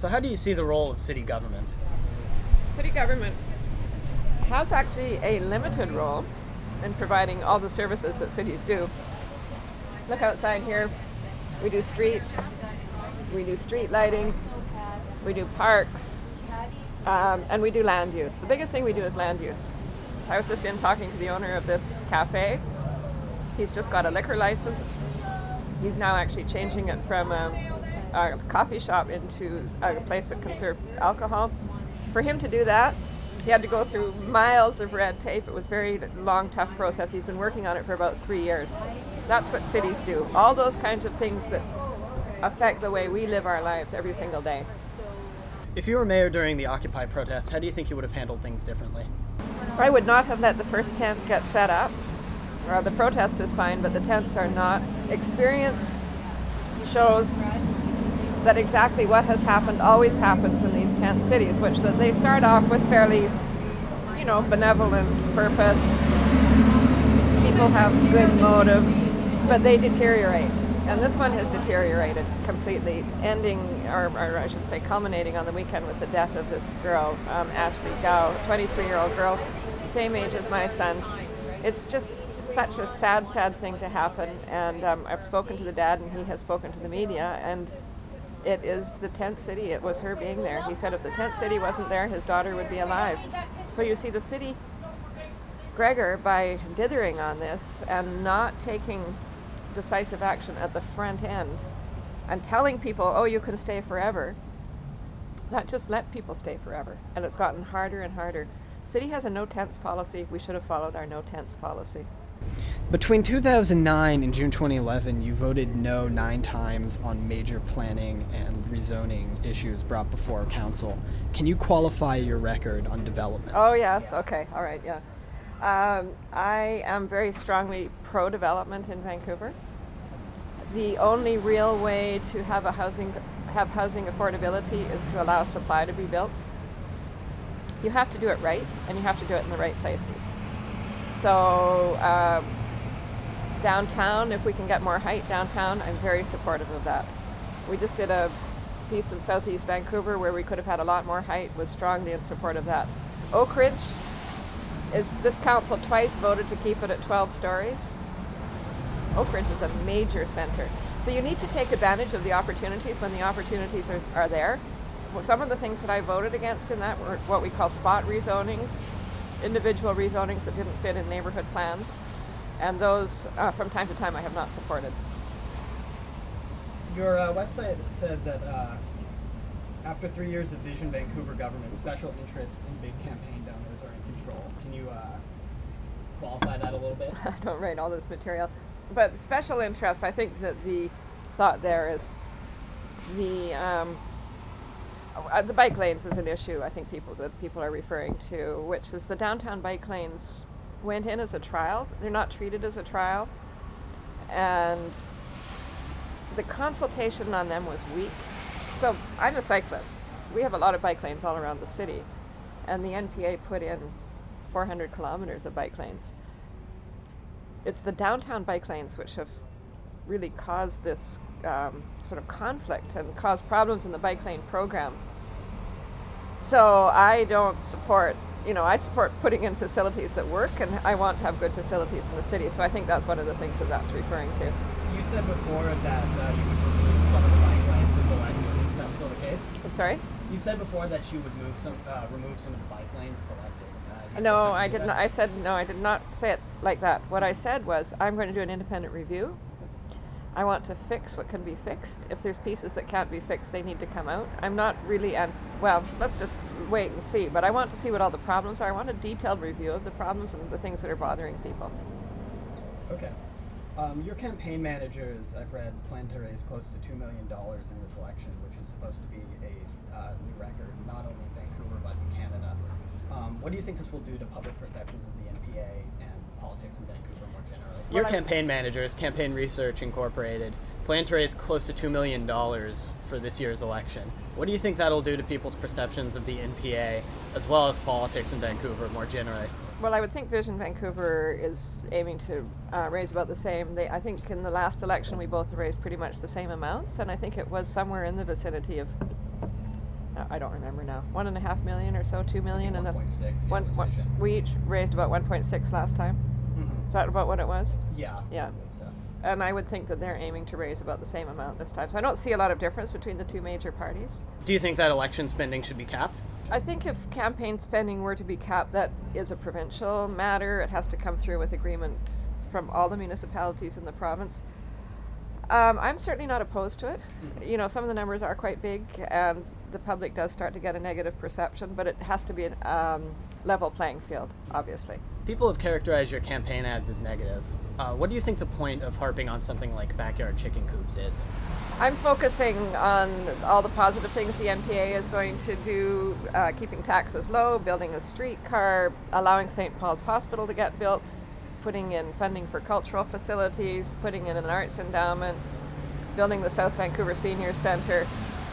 So how do you see the role of city government? City government has actually a limited role in providing all the services that cities do. Look outside here. We do streets, we do street lighting, we do parks, and we do land use. The biggest thing we do is land use. I was just in talking to the owner of this cafe. He's just got a liquor license. He's now actually changing it from a coffee shop into a place that can serve alcohol. For him to do that, he had to go through miles of red tape. It was a very long, tough process. He's been working on it for about 3 years. That's what cities do. All those kinds of things that affect the way we live our lives every single day. If you were mayor during the Occupy protest, how do you think you would have handled things differently? I would not have let the first tent get set up. The protest is fine, but the tents are not. Experience shows that exactly what has happened always happens in these tent cities, which that they start off with fairly, benevolent purpose. People have good motives, but they deteriorate. And this one has deteriorated completely, ending, or I should say culminating on the weekend with the death of this girl, Ashley Gow, a 23-year-old girl, same age as my son. It's just such a sad, sad thing to happen. And I've spoken to the dad, and he has spoken to the media, and it is the tent city. It was her being there. He said if the tent city wasn't there, his daughter would be alive. So you see the city, Gregor, by dithering on this and not taking decisive action at the front end and telling people, oh, you can stay forever, that just let people stay forever. And it's gotten harder and harder. City has a no tents policy. We should have followed our no tents policy. Between 2009 and June 2011, you voted no 9 times on major planning and rezoning issues brought before council. Can you qualify your record on development? Oh, yes. Okay. All right. Yeah. I am very strongly pro-development in Vancouver. The only real way to have housing affordability is to allow supply to be built. You have to do it right, and you have to do it in the right places. So downtown, if we can get more height downtown, I'm very supportive of that. We just did a piece in Southeast Vancouver where we could have had a lot more height, was strongly in support of that. Oak Ridge, this council twice voted to keep it at 12 stories. Oak Ridge is a major center. So you need to take advantage of the opportunities when the opportunities are there. Well, some of the things that I voted against in that were what we call spot rezonings, individual rezonings that didn't fit in neighborhood plans. And those, from time to time, I have not supported. Your website says that after 3 years of Vision Vancouver government, special interests and big campaign donors are in control. Can you qualify that a little bit? I don't write all this material. But special interests, I think that the thought there is the bike lanes is an issue I think people are referring to, which is the downtown bike lanes went in as a trial. They're not treated as a trial. And the consultation on them was weak. So I'm a cyclist. We have a lot of bike lanes all around the city. And the NPA put in 400 kilometers of bike lanes. It's the downtown bike lanes which have really caused this sort of conflict and caused problems in the bike lane program. So I don't support, I support putting in facilities that work, and I want to have good facilities in the city. So I think that's one of the things that's referring to. You said before that you would remove some of the bike lanes and elected. Is that still the case? I'm sorry? You said before that you would remove some of the bike lanes if elected. No, I did not. I said no. I did not say it like that. What I said was, I'm going to do an independent review. I want to fix what can be fixed. If there's pieces that can't be fixed, they need to come out. I'm not really, let's just wait and see. But I want to see what all the problems are. I want a detailed review of the problems and the things that are bothering people. Okay. Your campaign managers, I've read, plan to raise close to $2 million in this election, which is supposed to be a new record, not only in Vancouver, but in Canada. What do you think this will do to public perceptions of the NPA and politics in Vancouver more generally? Your campaign managers, Campaign Research Incorporated, plan to raise close to $2 million for this year's election. What do you think that'll do to people's perceptions of the NPA, as well as politics in Vancouver more generally? Well, I would think Vision Vancouver is aiming to raise about the same. I think in the last election we both raised pretty much the same amounts, and I think it was somewhere in the vicinity of I don't remember now. 1.5 million or so, 2 million, and then 1.6. one. We each raised about 1.6 last time. Mm-hmm. Is that about what it was? Yeah. Yeah. I believe so. And I would think that they're aiming to raise about the same amount this time. So I don't see a lot of difference between the two major parties. Do you think that election spending should be capped? I think if campaign spending were to be capped, that is a provincial matter. It has to come through with agreement from all the municipalities in the province. I'm certainly not opposed to it. Mm-hmm. You know, some of the numbers are quite big, and the public does start to get a negative perception, but it has to be a level playing field, obviously. People have characterized your campaign ads as negative. What do you think the point of harping on something like backyard chicken coops is? I'm focusing on all the positive things the NPA is going to do, keeping taxes low, building a streetcar, allowing St. Paul's Hospital to get built, putting in funding for cultural facilities, putting in an arts endowment, building the South Vancouver Senior Centre.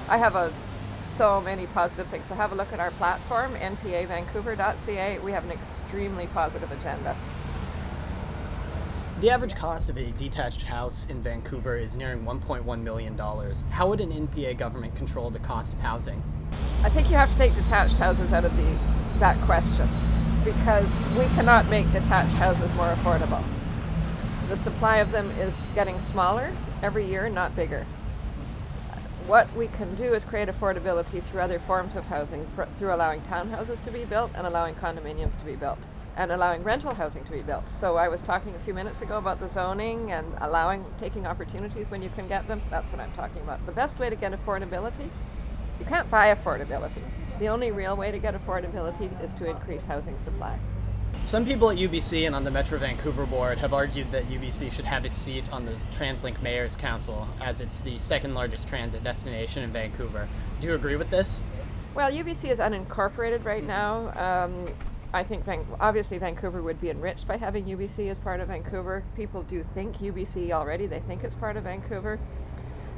I have so many positive things. So have a look at our platform, npavancouver.ca. We have an extremely positive agenda. The average cost of a detached house in Vancouver is nearing $1.1 million. How would an NPA government control the cost of housing? I think you have to take detached houses out of that question, because we cannot make detached houses more affordable. The supply of them is getting smaller every year, not bigger. What we can do is create affordability through other forms of housing, through allowing townhouses to be built and allowing condominiums to be built and allowing rental housing to be built. So I was talking a few minutes ago about the zoning and taking opportunities when you can get them. That's what I'm talking about. The best way to get affordability, you can't buy affordability. The only real way to get affordability is to increase housing supply. Some people at Ubyssey and on the Metro Vancouver board have argued that Ubyssey should have its seat on the TransLink Mayor's Council, as it's the second largest transit destination in Vancouver. Do you agree with this? Well, Ubyssey is unincorporated right now. I think obviously Vancouver would be enriched by having Ubyssey as part of Vancouver. People do think Ubyssey already. They think it's part of Vancouver.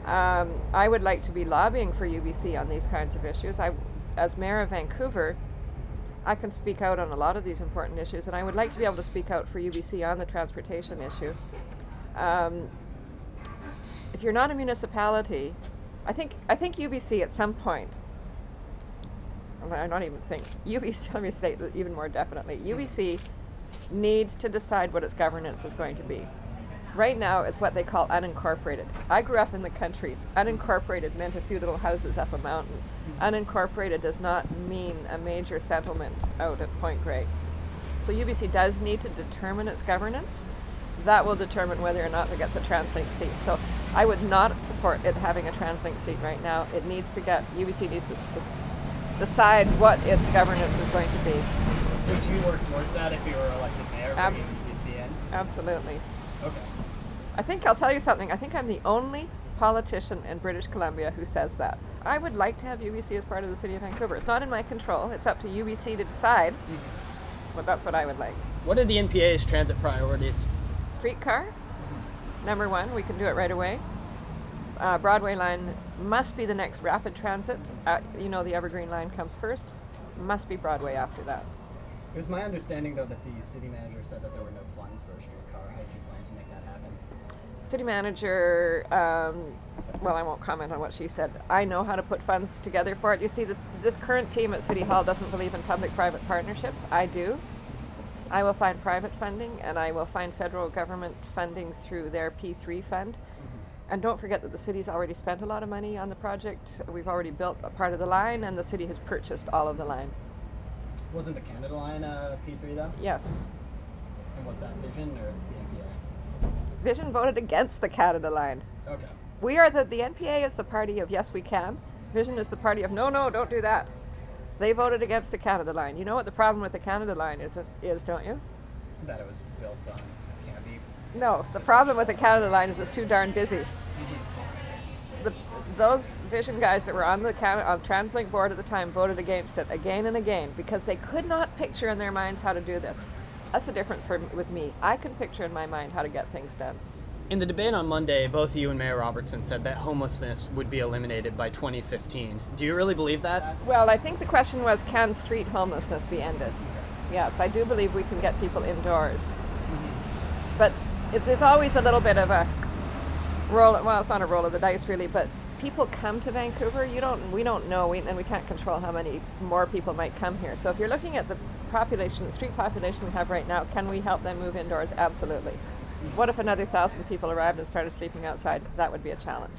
I would like to be lobbying for Ubyssey on these kinds of issues. As mayor of Vancouver, I can speak out on a lot of these important issues, and I would like to be able to speak out for UBC on the transportation issue. If you're not a municipality, I think UBC at some point, I don't even think, UBC, let me say it even more definitely, UBC needs to decide what its governance is going to be. Right now, it's what they call unincorporated. I grew up in the country. Unincorporated meant a few little houses up a mountain. Unincorporated does not mean a major settlement out at Point Grey. So UBC does need to determine its governance. That will determine whether or not it gets a TransLink seat. So I would not support it having a TransLink seat right now. UBC needs to decide what its governance is going to be. Would you work towards that if you were elected mayor, bringing UBC in? Absolutely. Okay. I think I'll tell you something. I think I'm the only politician in British Columbia who says that. I would like to have UBC as part of the City of Vancouver. It's not in my control. It's up to UBC to decide, but that's what I would like. What are the NPA's transit priorities? Streetcar, number one. We can do it right away. Broadway line must be the next rapid transit. The Evergreen line comes first. Must be Broadway after that. It was my understanding, though, that the city manager said that there were no funds for a streetcar. How did you plan to make that happen? City manager, I won't comment on what she said. I know how to put funds together for it. You see, this current team at City Hall doesn't believe in public-private partnerships. I do. I will find private funding, and I will find federal government funding through their P3 fund. And don't forget that the city's already spent a lot of money on the project. We've already built a part of the line, and the city has purchased all of the line. Wasn't the Canada line P3, though? Yes. And was that Vision or the NPA? Vision voted against the Canada line. Okay. We are the NPA is the party of yes, we can. Vision is the party of no, don't do that. They voted against the Canada line. You know what the problem with the Canada line is, don't you? That it was built on canopy. No, the problem with the Canada line is it's too darn busy. Those Vision guys that were on the TransLink board at the time voted against it again and again because they could not picture in their minds how to do this. That's the difference with me. I can picture in my mind how to get things done. In the debate on Monday, both you and Mayor Robertson said that homelessness would be eliminated by 2015. Do you really believe that? Well, I think the question was, can street homelessness be ended? Yes, I do believe we can get people indoors. But there's always a little bit of a roll, well, it's not a roll of the dice really, but people come to Vancouver, we don't know, and we can't control how many more people might come here. So if you're looking at the population, the street population we have right now, can we help them move indoors? Absolutely. What if another 1,000 people arrived and started sleeping outside? That would be a challenge.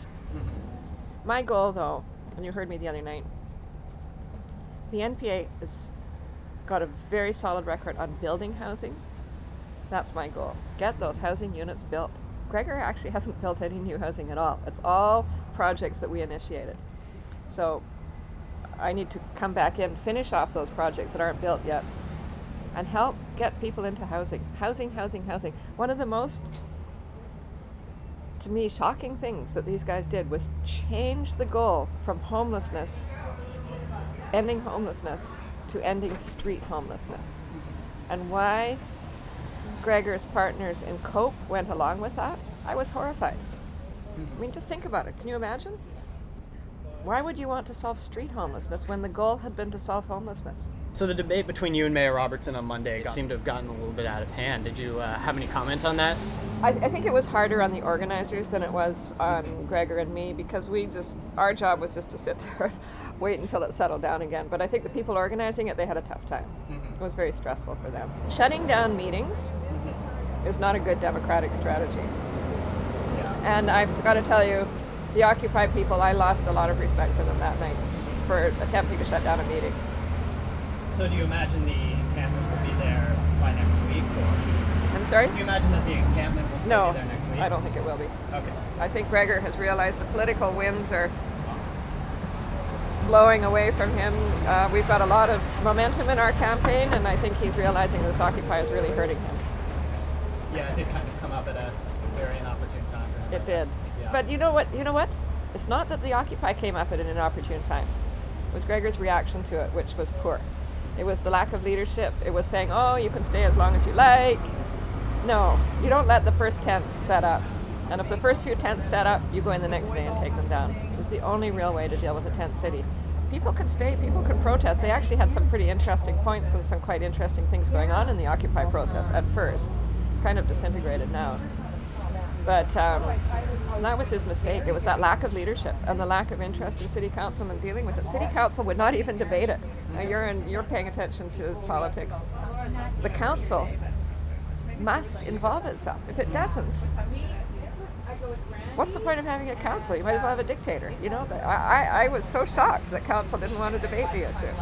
My goal, though, and you heard me the other night, the NPA has got a very solid record on building housing. That's my goal. Get those housing units built. Gregor actually hasn't built any new housing at all. It's all projects that we initiated. So I need to come back in, finish off those projects that aren't built yet, and help get people into housing. Housing. One of the most, to me, shocking things that these guys did was change the goal from homelessness, ending homelessness, to ending street homelessness. And why Gregor's partners in COPE went along with that, I was horrified. I mean, just think about it. Can you imagine? Why would you want to solve street homelessness when the goal had been to solve homelessness? So the debate between you and Mayor Robertson on Monday seemed to have gotten a little bit out of hand. Did you have any comment on that? I think it was harder on the organizers than it was on Gregor and me, because our job was just to sit there and wait until it settled down again. But I think the people organizing it, they had a tough time. It was very stressful for them. Shutting down meetings is not a good democratic strategy. And I've got to tell you, the Occupy people, I lost a lot of respect for them that night for attempting to shut down a meeting. So do you imagine the encampment will be there by next week? Or I'm sorry? do you imagine that the encampment will still be there next week? I don't think it will be. Okay. I think Gregor has realized the political winds are blowing away from him. We've got a lot of momentum in our campaign, and I think he's realizing this Occupy is really hurting him. Yeah, it did kind of come up at a very inopportune time for him. It did. Yeah. But you know what? It's not that the Occupy came up at an inopportune time. It was Gregor's reaction to it, which was poor. It was the lack of leadership. It was saying, oh, you can stay as long as you like. No, you don't let the first tent set up. And if the first few tents set up, you go in the next day and take them down. It's the only real way to deal with a tent city. People can stay, people can protest. They actually had some pretty interesting points and some quite interesting things going on in the Occupy process at first. It's kind of disintegrated now. But that was his mistake. It was that lack of leadership and the lack of interest in City Council and dealing with it. City Council would not even debate it. Now you're paying attention to politics. The council must involve itself. If it doesn't, what's the point of having a council? You might as well have a dictator. You know, I was so shocked that council didn't want to debate the issue.